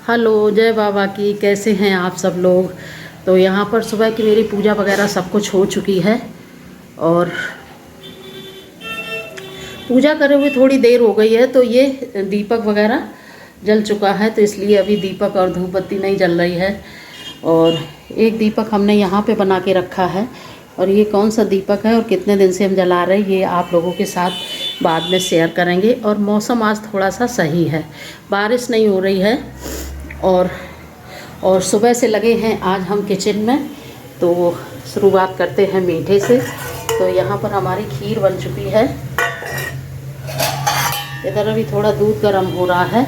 Hello, जय बाबा की। कैसे हैं आप सब लोग। तो यहाँ पर सुबह की मेरी पूजा वगैरह सब कुछ हो चुकी है और पूजा करे हुए थोड़ी देर हो गई है, तो ये दीपक वगैरह जल चुका है, तो इसलिए अभी दीपक और धूप बत्ती नहीं जल रही है। और एक दीपक हमने यहाँ पे बना के रखा है, और ये कौन सा दीपक है और कितने दिन से हम जला रहे हैं ये आप लोगों के साथ बाद में शेयर करेंगे। और मौसम आज थोड़ा सा सही है, बारिश नहीं हो रही है। और सुबह से लगे हैं आज हम किचन में। तो शुरुआत करते हैं मीठे से। तो यहाँ पर हमारी खीर बन चुकी है, इधर अभी थोड़ा दूध गर्म हो रहा है।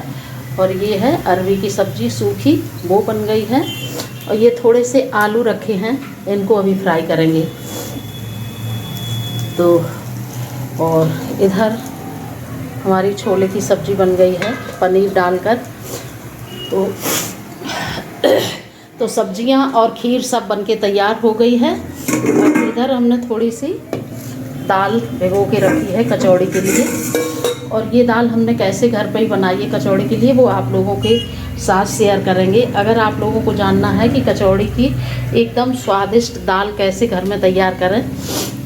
और ये है अरवी की सब्ज़ी सूखी, वो बन गई है। और ये थोड़े से आलू रखे हैं, इनको अभी फ्राई करेंगे। तो और इधर हमारी छोले की सब्ज़ी बन गई है पनीर डालकर। तो सब्जियां और खीर सब बनके तैयार हो गई है। और इधर हमने थोड़ी सी दाल भिगो के रखी है कचौड़ी के लिए। और ये दाल हमने कैसे घर पे ही बनाई है कचौड़ी के लिए, वो आप लोगों के साथ शेयर करेंगे। अगर आप लोगों को जानना है कि कचौड़ी की एकदम स्वादिष्ट दाल कैसे घर में तैयार करें,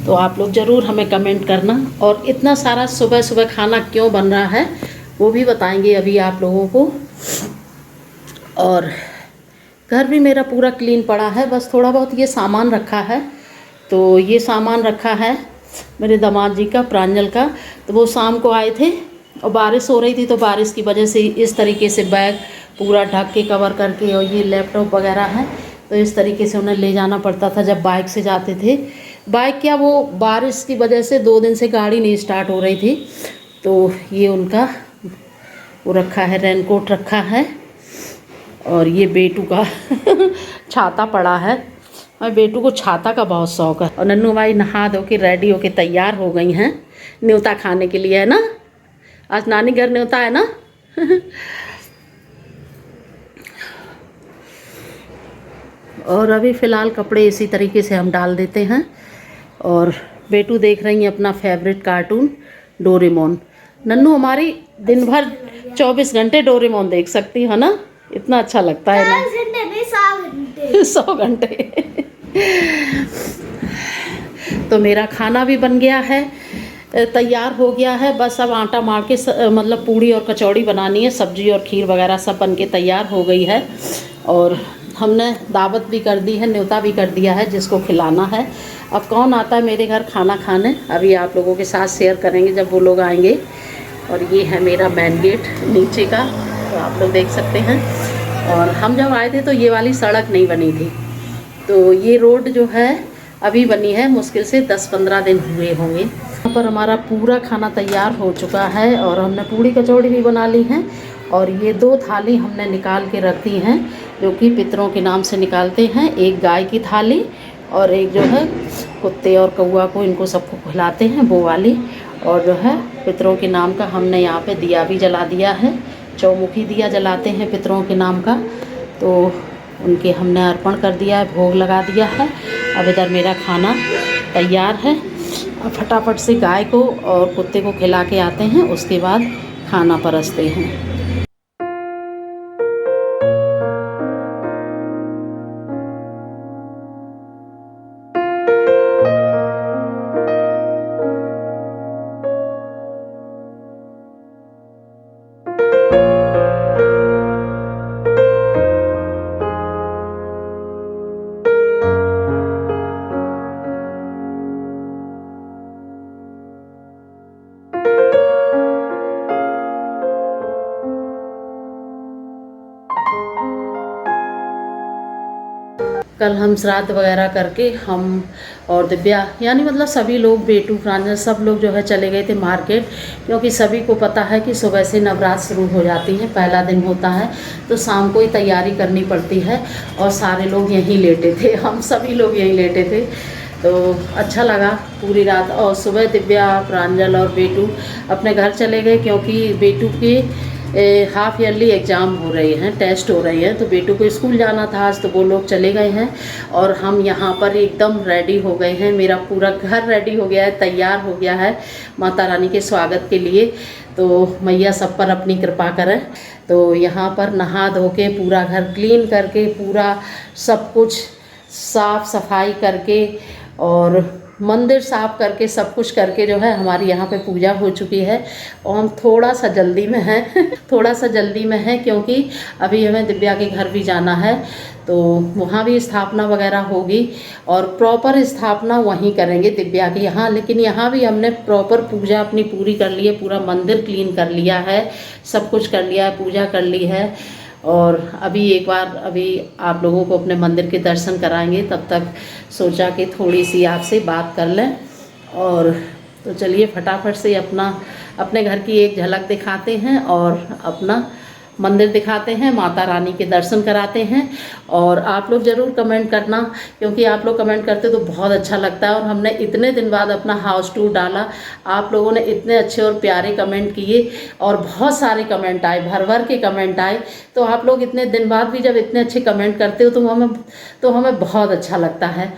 तो आप लोग ज़रूर हमें कमेंट करना। और इतना सारा सुबह सुबह खाना क्यों बन रहा है वो भी बताएंगे अभी आप लोगों को। और घर भी मेरा पूरा क्लीन पड़ा है, बस थोड़ा बहुत ये सामान रखा है। तो ये सामान रखा है मेरे दामाद जी का, प्रांजल का। तो वो शाम को आए थे और बारिश हो रही थी, तो बारिश की वजह से इस तरीके से बैग पूरा ढक के कवर करके, और ये लैपटॉप वगैरह है, तो इस तरीके से उन्हें ले जाना पड़ता था जब बाइक से जाते थे। बाइक क्या, वो बारिश की वजह से 2 दिन से गाड़ी नहीं स्टार्ट हो रही थी। तो ये उनका वो रखा है, रेनकोट रखा है। और ये बेटू का छाता पड़ा है, और बेटू को छाता का बहुत शौक़ है। और नन्नू भाई नहा धो के रेडी होके तैयार हो गई हैं न्योता खाने के लिए, है ना। आज नानी घर न्योता है ना। और अभी फ़िलहाल कपड़े इसी तरीके से हम डाल देते हैं। और बेटू देख रही हैं अपना फेवरेट कार्टून डोरेमोन। नन्नू हमारी दिन भर 24 घंटे डोरेमोन देख सकती है ना, इतना अच्छा लगता है ना। 100 घंटे। तो मेरा खाना भी बन गया है, तैयार हो गया है। बस अब आटा मार के मतलब पूड़ी और कचौड़ी बनानी है, सब्जी और खीर वगैरह सब बन के तैयार हो गई है। और हमने दावत भी कर दी है, न्योता भी कर दिया है जिसको खिलाना है। अब कौन आता है मेरे घर खाना खाने, अभी आप लोगों के साथ शेयर करेंगे जब वो लोग आएंगे। और ये है मेरा मेन गेट नीचे का, तो आप लोग देख सकते हैं। और हम जब आए थे तो ये वाली सड़क नहीं बनी थी, तो ये रोड जो है अभी बनी है, मुश्किल से 10-15 दिन हुए होंगे। यहाँ पर हमारा पूरा खाना तैयार हो चुका है, और हमने पूड़ी कचौड़ी भी बना ली हैं। और ये 2 थाली हमने निकाल के रख दी हैं, जो कि पितरों के नाम से निकालते हैं। एक गाय की थाली, और एक जो है कुत्ते और कौआ को, इनको सबको खिलाते हैं, वो वाली। और जो है पितरों के नाम का हमने यहाँ पे दिया भी जला दिया है, चौमुखी दिया जलाते हैं पितरों के नाम का। तो उनके हमने अर्पण कर दिया है, भोग लगा दिया है। अब इधर मेरा खाना तैयार है, अब फटाफट से गाय को और कुत्ते को खिला के आते हैं, उसके बाद खाना परसते हैं। कल हम श्राद्ध वगैरह करके हम और दिव्या, यानी मतलब सभी लोग, बेटू प्रांजल सब लोग जो है चले गए थे मार्केट। क्योंकि सभी को पता है कि सुबह से नवरात्र शुरू हो जाती है, पहला दिन होता है, तो शाम को ही तैयारी करनी पड़ती है। और सारे लोग यहीं लेटे थे, हम सभी लोग यहीं लेटे थे। तो अच्छा लगा पूरी रात। और सुबह दिव्या, प्रांजल और बेटू अपने घर चले गए, क्योंकि बेटू के हाफ़ ईयरली एग्ज़ाम हो रहे हैं, टेस्ट हो रहे हैं, तो बेटू को स्कूल जाना था आज, तो वो लोग चले गए हैं और हम यहाँ पर एकदम रेडी हो गए हैं। मेरा पूरा घर रेडी हो गया है, तैयार हो गया है माता रानी के स्वागत के लिए। तो मैया सब पर अपनी कृपा करें। तो यहाँ पर नहा धो के पूरा घर क्लीन करके, पूरा सब कुछ साफ़ सफाई करके और मंदिर साफ़ करके, सब कुछ करके जो है हमारी यहाँ पे पूजा हो चुकी है। और हम थोड़ा सा जल्दी में हैं थोड़ा सा जल्दी में हैं क्योंकि अभी हमें दिव्या के घर भी जाना है, तो वहाँ भी स्थापना वगैरह होगी और प्रॉपर स्थापना वहीं करेंगे दिव्या के यहाँ। लेकिन यहाँ भी हमने प्रॉपर पूजा अपनी पूरी कर ली है, पूरा मंदिर क्लीन कर लिया है, सब कुछ कर लिया है, पूजा कर ली है। और अभी एक बार अभी आप लोगों को अपने मंदिर के दर्शन कराएंगे, तब तक सोचा कि थोड़ी सी आपसे बात कर लें। और तो चलिए फटाफट से अपने घर की एक झलक दिखाते हैं और अपना मंदिर दिखाते हैं, माता रानी के दर्शन कराते हैं। और आप लोग ज़रूर कमेंट करना, क्योंकि आप लोग कमेंट करते तो बहुत अच्छा लगता है। और हमने इतने दिन बाद अपना हाउस टूर डाला, आप लोगों ने इतने अच्छे और प्यारे कमेंट किए और बहुत सारे कमेंट आए, भर भर के कमेंट आए। तो आप लोग इतने दिन बाद भी जब इतने अच्छे कमेंट करते हो तो हमें बहुत अच्छा लगता है।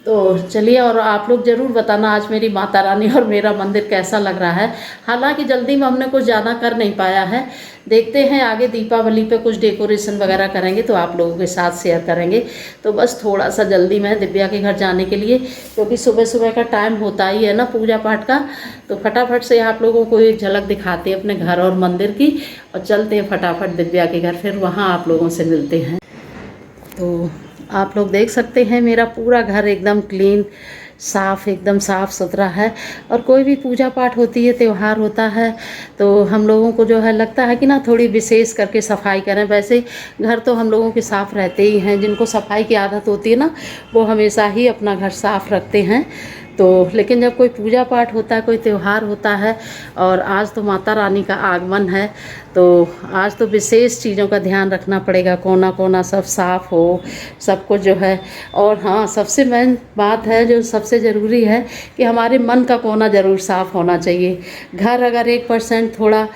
तो चलिए, और आप लोग ज़रूर बताना आज मेरी माता रानी और मेरा मंदिर कैसा लग रहा है। हालांकि जल्दी में हमने कुछ ज़्यादा कर नहीं पाया है, देखते हैं आगे दीपावली पे कुछ डेकोरेशन वगैरह करेंगे तो आप लोगों के साथ शेयर करेंगे। तो बस थोड़ा सा जल्दी में दिव्या के घर जाने के लिए, क्योंकि सुबह सुबह का टाइम होता ही है ना पूजा पाठ का। तो फटाफट से आप लोगों को एक झलक दिखाते हैं अपने घर और मंदिर की और चलते हैं फटाफट दिव्या के घर, फिर वहाँ आप लोगों से मिलते हैं। तो आप लोग देख सकते हैं मेरा पूरा घर एकदम क्लीन, साफ़, एकदम साफ़ सुथरा है। और कोई भी पूजा पाठ होती है, त्यौहार होता है, तो हम लोगों को जो है लगता है कि ना थोड़ी विशेष करके सफाई करें। वैसे घर तो हम लोगों के साफ़ रहते ही हैं, जिनको सफाई की आदत होती है ना वो हमेशा ही अपना घर साफ़ रखते हैं। तो लेकिन जब कोई पूजा पाठ होता है, कोई त्यौहार होता है, और आज तो माता रानी का आगमन है, तो आज तो विशेष चीज़ों का ध्यान रखना पड़ेगा, कोना कोना सब साफ़ हो, सब कुछ जो है। और हाँ, सबसे मेन बात है जो सबसे ज़रूरी है कि हमारे मन का कोना ज़रूर साफ़ होना चाहिए। घर अगर 1% थोड़ा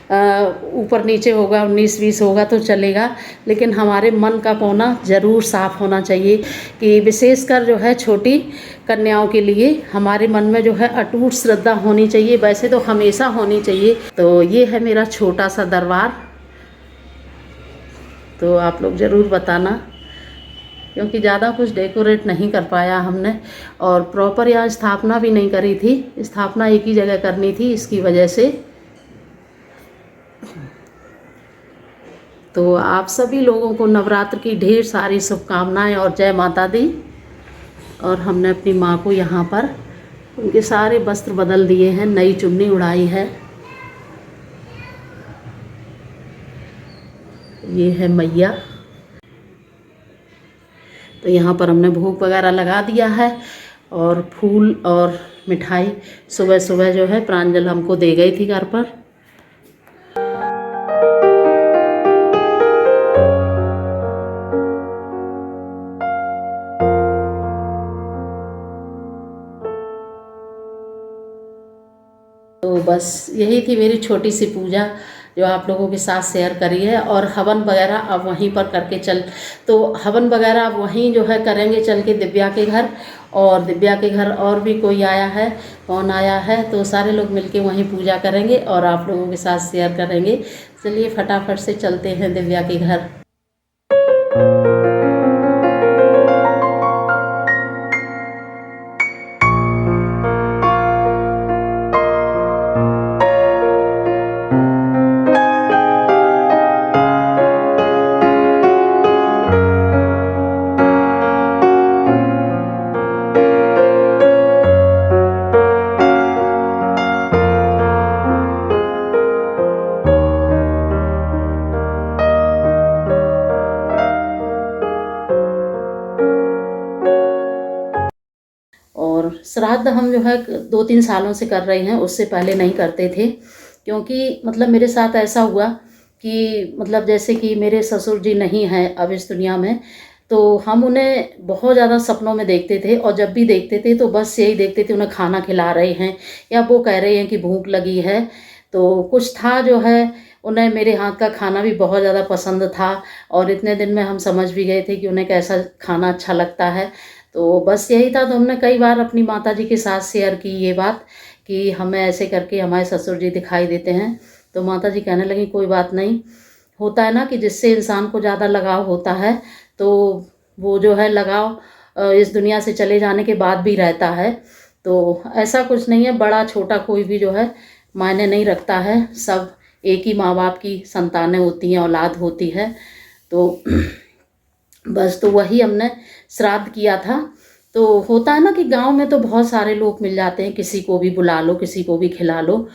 ऊपर नीचे होगा, 19-20 होगा तो चलेगा, लेकिन हमारे मन का कोना ज़रूर साफ़ होना चाहिए। कि विशेषकर जो है छोटी कन्याओं के लिए हमारे मन में जो है अटूट श्रद्धा होनी चाहिए, वैसे तो हमेशा होनी चाहिए। तो ये है मेरा छोटा सा दरबार, तो आप लोग ज़रूर बताना, क्योंकि ज़्यादा कुछ डेकोरेट नहीं कर पाया हमने और प्रॉपर यहाँ स्थापना भी नहीं करी थी। स्थापना एक ही जगह करनी थी, इसकी वजह से। तो आप सभी लोगों को नवरात्र की ढेर सारी शुभकामनाएं और जय माता दी। और हमने अपनी माँ को यहाँ पर उनके सारे वस्त्र बदल दिए हैं, नई चुन्नी उड़ाई है। ये है मैया। तो यहाँ पर हमने भोग वगैरह लगा दिया है और फूल और मिठाई सुबह सुबह जो है प्रांजल हमको दे गई थी घर पर। तो बस यही थी मेरी छोटी सी पूजा जो आप लोगों के साथ शेयर करी है। और हवन वगैरह अब वहीं पर करके तो हवन वगैरह अब वहीं जो है करेंगे चल के दिव्या के घर। और दिव्या के घर और भी कोई आया है, कौन आया है, तो सारे लोग मिलके वहीं पूजा करेंगे और आप लोगों के साथ शेयर करेंगे। चलिए फटाफट से चलते हैं दिव्या के घर। और श्राद्ध हम जो है 2-3 सालों से कर रहे हैं, उससे पहले नहीं करते थे। क्योंकि मतलब मेरे साथ ऐसा हुआ कि मतलब जैसे कि मेरे ससुर जी नहीं हैं अब इस दुनिया में, तो हम उन्हें बहुत ज़्यादा सपनों में देखते थे। और जब भी देखते थे तो बस यही देखते थे उन्हें खाना खिला रहे हैं या वो कह रहे हैं कि भूख लगी है। तो कुछ था जो है, उन्हें मेरे हाथ का खाना भी बहुत ज़्यादा पसंद था और इतने दिन में हम समझ भी गए थे कि उन्हें कैसा खाना अच्छा लगता है। तो बस यही था। तो हमने कई बार अपनी माताजी के साथ शेयर की ये बात कि हमें ऐसे करके हमारे ससुर जी दिखाई देते हैं। तो माताजी कहने लगी कोई बात नहीं, होता है ना कि जिससे इंसान को ज़्यादा लगाव होता है तो वो जो है लगाव इस दुनिया से चले जाने के बाद भी रहता है। तो ऐसा कुछ नहीं है, बड़ा छोटा कोई भी जो है मायने नहीं रखता है। सब एक ही माँ बाप की संतानें होती हैं, औलाद होती है। तो बस तो वही हमने श्राद्ध किया था। तो होता है ना कि गांव में तो बहुत सारे लोग मिल जाते हैं, किसी को भी बुला लो, किसी को भी खिला लो।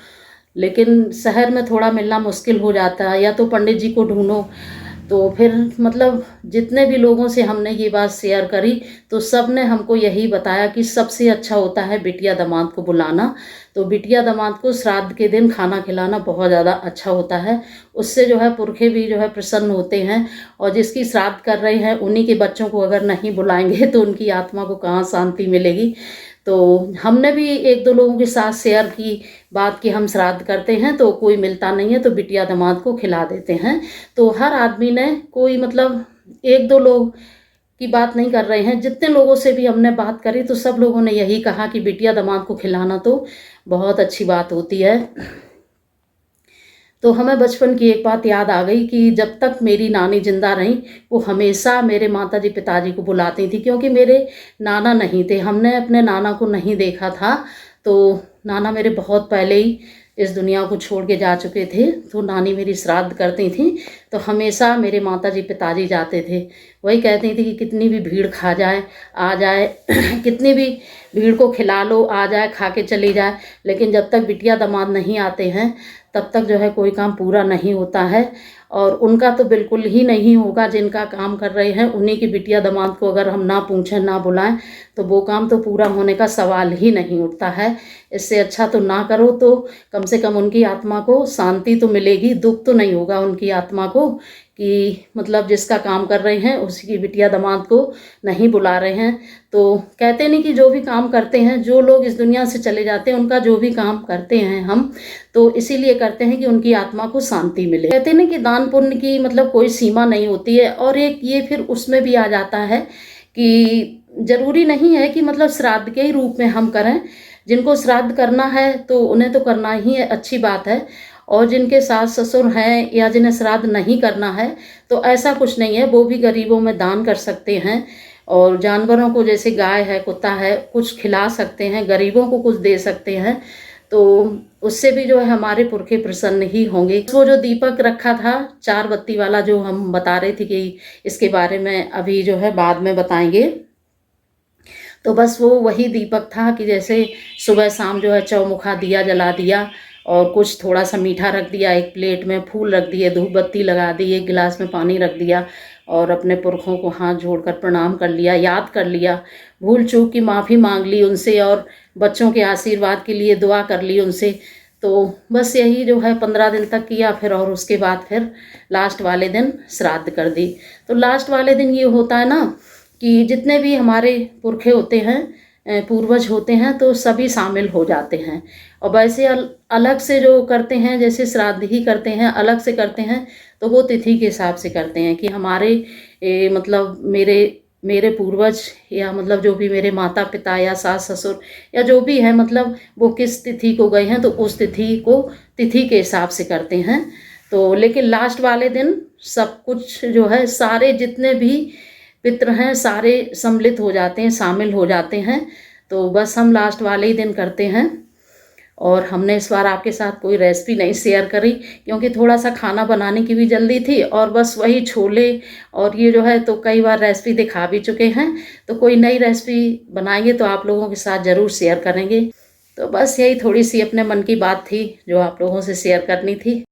लेकिन शहर में थोड़ा मिलना मुश्किल हो जाता है, या तो पंडित जी को ढूंढो। तो फिर मतलब जितने भी लोगों से हमने ये बात शेयर करी तो सब ने हमको यही बताया कि सबसे अच्छा होता है बिटिया दामाद को बुलाना। तो बिटिया दामाद को श्राद्ध के दिन खाना खिलाना बहुत ज़्यादा अच्छा होता है। उससे जो है पुरखे भी जो है प्रसन्न होते हैं, और जिसकी श्राद्ध कर रहे हैं उन्हीं के बच्चों को अगर नहीं बुलाएंगे तो उनकी आत्मा को कहाँ शांति मिलेगी। तो हमने भी एक दो लोगों के साथ शेयर की बात कि हम श्राद्ध करते हैं तो कोई मिलता नहीं है तो बिटिया दामाद को खिला देते हैं। तो हर आदमी ने कोई मतलब एक दो लोग की बात नहीं कर रहे हैं, जितने लोगों से भी हमने बात करी तो सब लोगों ने यही कहा कि बिटिया दामाद को खिलाना तो बहुत अच्छी बात होती है। तो हमें बचपन की एक बात याद आ गई कि जब तक मेरी नानी जिंदा रही वो हमेशा मेरे माताजी पिताजी को बुलाती थी, क्योंकि मेरे नाना नहीं थे, हमने अपने नाना को नहीं देखा था। तो नाना मेरे बहुत पहले ही इस दुनिया को छोड़ के जा चुके थे। तो नानी मेरी श्राद्ध करती थी तो हमेशा मेरे माताजी पिताजी जाते थे। वही कहती थी कि कितनी भी भीड़ खा जाए आ जाए कितनी भी भीड़ को खिला लो आ जाए खा के चली जाए, लेकिन जब तक बिटिया दामाद नहीं आते हैं तब तक जो है कोई काम पूरा नहीं होता है। और उनका तो बिल्कुल ही नहीं होगा, जिनका काम कर रहे हैं उन्हीं की बिटिया दामाद को अगर हम ना पूछें ना बुलाएं तो वो काम तो पूरा होने का सवाल ही नहीं उठता है। इससे अच्छा तो ना करो, तो कम से कम उनकी आत्मा को शांति तो मिलेगी, दुख तो नहीं होगा उनकी आत्मा को कि मतलब जिसका काम कर रहे हैं उसी की बिटिया दामाद को नहीं बुला रहे हैं। तो कहते नहीं कि जो भी काम करते हैं, जो लोग इस दुनिया से चले जाते हैं उनका जो भी काम करते हैं हम तो इसीलिए करते हैं कि उनकी आत्मा को शांति मिले। कहते नहीं कि दान पुण्य की मतलब कोई सीमा नहीं होती है। और एक ये फिर उसमें भी आ जाता है कि ज़रूरी नहीं है कि मतलब श्राद्ध के ही रूप में हम करें। जिनको श्राद्ध करना है तो उन्हें तो करना ही है, अच्छी बात है। और जिनके सास ससुर हैं या जिन्हें श्राद्ध नहीं करना है तो ऐसा कुछ नहीं है, वो भी गरीबों में दान कर सकते हैं। और जानवरों को जैसे गाय है कुत्ता है कुछ खिला सकते हैं, गरीबों को कुछ दे सकते हैं। तो उससे भी जो है हमारे पुरखे प्रसन्न ही होंगे। वो जो दीपक रखा था 4 बत्ती वाला जो हम बता रहे थे कि इसके बारे में अभी जो है बाद में बताएंगे। तो बस वो वही दीपक था कि जैसे सुबह शाम जो है चौमुखा दिया जला दिया और कुछ थोड़ा सा मीठा रख दिया, एक प्लेट में फूल रख दिए, धूप बत्ती लगा दी, एक गिलास में पानी रख दिया और अपने पुरखों को हाथ जोड़कर प्रणाम कर लिया, याद कर लिया, भूल चूक की माफ़ी मांग ली उनसे और बच्चों के आशीर्वाद के लिए दुआ कर ली उनसे। तो बस यही जो है 15 दिन तक किया फिर, और उसके बाद फिर लास्ट वाले दिन श्राद्ध कर दी। तो लास्ट वाले दिन ये होता है ना कि जितने भी हमारे पुरखे होते हैं, पूर्वज होते हैं, तो सभी शामिल हो जाते हैं। और वैसे अलग से जो करते हैं जैसे श्राद्ध ही करते हैं, अलग से करते हैं तो वो तिथि के हिसाब से करते हैं कि हमारे मतलब मेरे पूर्वज या मतलब जो भी मेरे माता पिता या सास ससुर या जो भी है मतलब वो किस तिथि को गए हैं तो उस तिथि को तिथि के हिसाब से करते हैं। तो लेकिन लास्ट वाले दिन सब कुछ जो है सारे जितने भी पितृ हैं सारे सम्मिलित हो जाते हैं, शामिल हो जाते हैं। तो बस हम लास्ट वाले ही दिन करते हैं। और हमने इस बार आपके साथ कोई रेसिपी नहीं शेयर करी क्योंकि थोड़ा सा खाना बनाने की भी जल्दी थी, और बस वही छोले और ये जो है तो कई बार रेसिपी दिखा भी चुके हैं। तो कोई नई रेसिपी बनाएंगे तो आप लोगों के साथ ज़रूर शेयर करेंगे। तो बस यही थोड़ी सी अपने मन की बात थी जो आप लोगों से शेयर करनी थी।